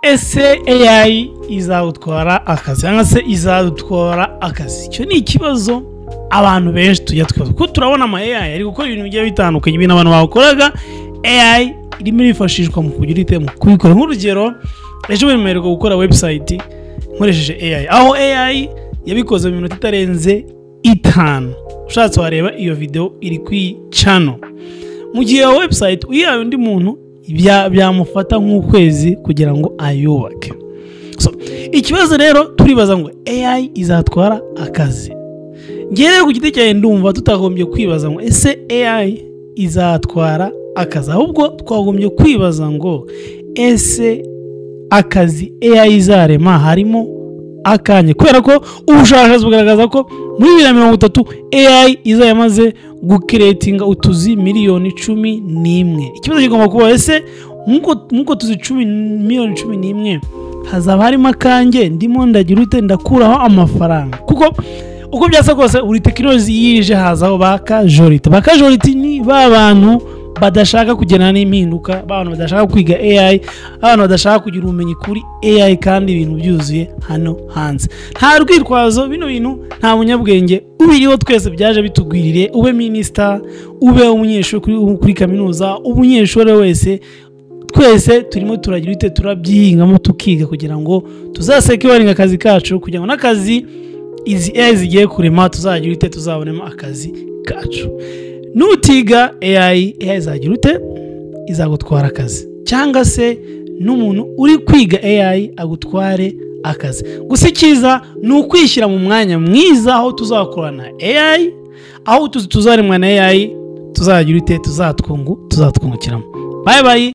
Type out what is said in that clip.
ese AI izagutwara akazi cyangwa se izadutwara akazi? Icyo ni ikibazo abantu benshi tujya twibaza, kuko turabona ama AI ari gukora ibintu bigiye bitandukanye, ibintu abantu bakoraga AI irimo irifashishwa mu kugira itemo kubikora. Nk'urugero, ejo bemererwa gukora website nkoresheje AI, aho AI yabikoze mu minota itarenze 5. Ushatse wareba iyo video iri kwi channel. Mu gihe website uyihaye undi muntu byamufata nk'ukwezi kugira ngo ayubake. So ikibazo rero turibaza ngo AI izatwara akazi. Ngere ku giti cyawe ndumva tutagombye kwibaza ngo ese AI izatwara akazi, ahubwo twagombye kwibaza ngo ese akazi AI izarema harimo akanye, kubera ko ubushakashatsi bugaragaza ko muri 2030 AI izayamaze gucreatinga utuzi miliyoni 11. Ikibazo kigomba kuba ese nkuko tuzi 10 miliyoni 11 hazaba harimo akange ndimo ndagira ute ndakuraho amafaranga, kuko uko byasa kose buri technology yije hazaho bakajorite ni babantu badashaka kugena n'impinduka, abantu badashaka kwiga AI, abantu badashaka kugira ubumenyi kuri AI kandi ibintu byuzuye hano hanze. Nta rwitwazo, bino bintu nta munyabwenge ubiriho, twese byaje bitugwirire, ube minister, ube umunyeshuri kuri kaminuza, umunyeshuri wese, twese turimo turagira ite turabyihingamo tukiga kugira ngo tuzaseke waringa akazi kacu, kugira ngo n'akazi izi AI zigiye kurema tuzagira ite tuzabonemo akazi kacu. Nutiga AI izagira ute izagutwara akazi, cyangwa se n'umuntu uri kwiga AI agutware akazi. Gusa icyiza ni ukwishyira mu mwanya mwiza aho tuzakorana AI, aho tuzaremwa na AI tuzagira ute tuzatwungukiramo. Bye bye.